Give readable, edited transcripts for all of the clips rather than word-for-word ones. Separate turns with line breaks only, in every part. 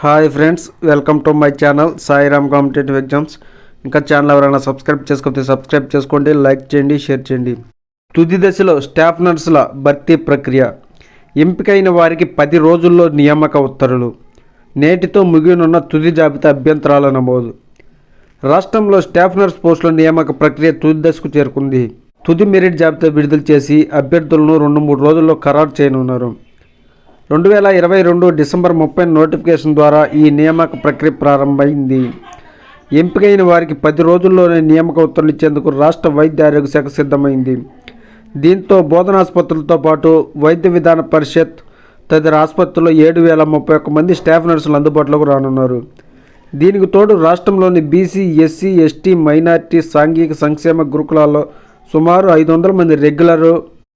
Hi friends, welcome to my channel Sairam competitive exams. ఇంకా channel ఎవరైనా subscribe చేసుకోకపోతే subscribe చేసుకోండి, లైక్ చేయండి, షేర్ చేయండి. తుది దశలో స్టాఫ్ నర్సుల భర్తీ ప్రక్రియ. ఎంపికైన వారికి 10 రోజుల్లో నియామక ఉత్తర్వులు. నేటితో ముగియనున్న తుది జాబితా అభ్యంతరాల నమోదు. రాష్ట్రంలో స్టాఫ్ నర్స్ పోస్టుల నియామక ప్రక్రియ తుది దశకు చేరుకుంది. తుది మెరిట్ జాబితా విడుదల చేసి అభ్యర్థులను 2-3 రోజుల్లో ఖరారు చేయనున్నారు. 2022 డిసెంబర్ 30 నోటిఫికేషన్ ద్వారా ఈ నియామక ప్రక్రియ ప్రారంభమైంది. ఎంపికైన వారికి 10 రోజుల్లోనే నియామక ఉత్తర్వులు ఇచ్చేందుకు రాష్ట్ర వైద్య ఆరోగ్య శాఖ సిద్ధమైంది. దీంతో బోధనాసుపత్రులతో పాటు వైద్య విధాన పరిషత్ తదితర ఆసుపత్రుల్లో 7,031 మంది స్టాఫ్ నర్సులు అందుబాటులోకి రానున్నారు. దీనికి తోడు రాష్ట్రంలోని బీసీ, ఎస్సీ, ఎస్టీ, మైనార్టీ, సాంఘిక సంక్షేమ గురుకులాల్లో సుమారు 500 మంది రెగ్యులర్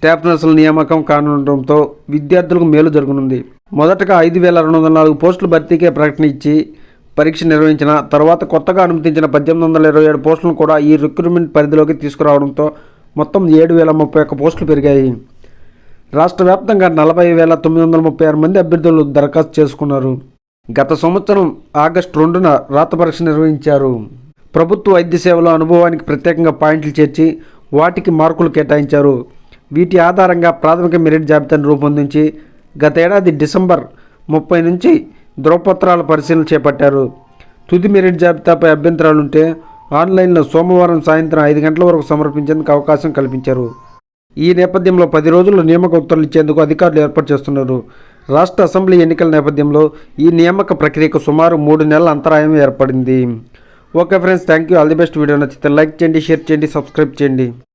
స్టాఫ్ నర్సుల నియామకం కానుండటంతో విద్యార్థులకు మేలు జరగనుంది. మొదటగా 5,204 పోస్టుల భర్తీకే ప్రకటన ఇచ్చి పరీక్ష నిర్వహించిన తర్వాత కొత్తగా అనుమతించిన 1,827 పోస్టులను కూడా ఈ రిక్రూట్మెంట్ పరిధిలోకి తీసుకురావడంతో మొత్తం 7,031 పోస్టులు పెరిగాయి. రాష్ట్ర వ్యాప్తంగా 40,936 మంది అభ్యర్థులు దరఖాస్తు చేసుకున్నారు. గత సంవత్సరం ఆగస్టు 2న రాత పరీక్ష నిర్వహించారు. ప్రభుత్వ వైద్య సేవలో అనుభవానికి ప్రత్యేకంగా పాయింట్లు చేర్చి వాటికి మార్కులు కేటాయించారు. వీటి ఆధారంగా ప్రాథమిక మెరిట్ జాబితాను రూపొందించి గత ఏడాది డిసెంబర్ 30 నుంచి ధ్రువపత్రాల పరిశీలన చేపట్టారు. తుది మెరిట్ జాబితాపై అభ్యంతరాలుంటే ఆన్లైన్లో సోమవారం సాయంత్రం 5 గంటల వరకు సమర్పించేందుకు అవకాశం కల్పించారు. ఈ నేపథ్యంలో 10 రోజుల్లో నియామక ఉత్తర్వులు ఇచ్చేందుకు అధికారులు ఏర్పాటు చేస్తున్నారు. రాష్ట్ర అసెంబ్లీ ఎన్నికల నేపథ్యంలో ఈ నియామక ప్రక్రియకు సుమారు 3 నెలల అంతరాయం ఏర్పడింది. Okay friends, thank you. All the best. Video నచ్చితే లైక్ చేయండి, షేర్ చేయండి, సబ్స్క్రైబ్ చేయండి.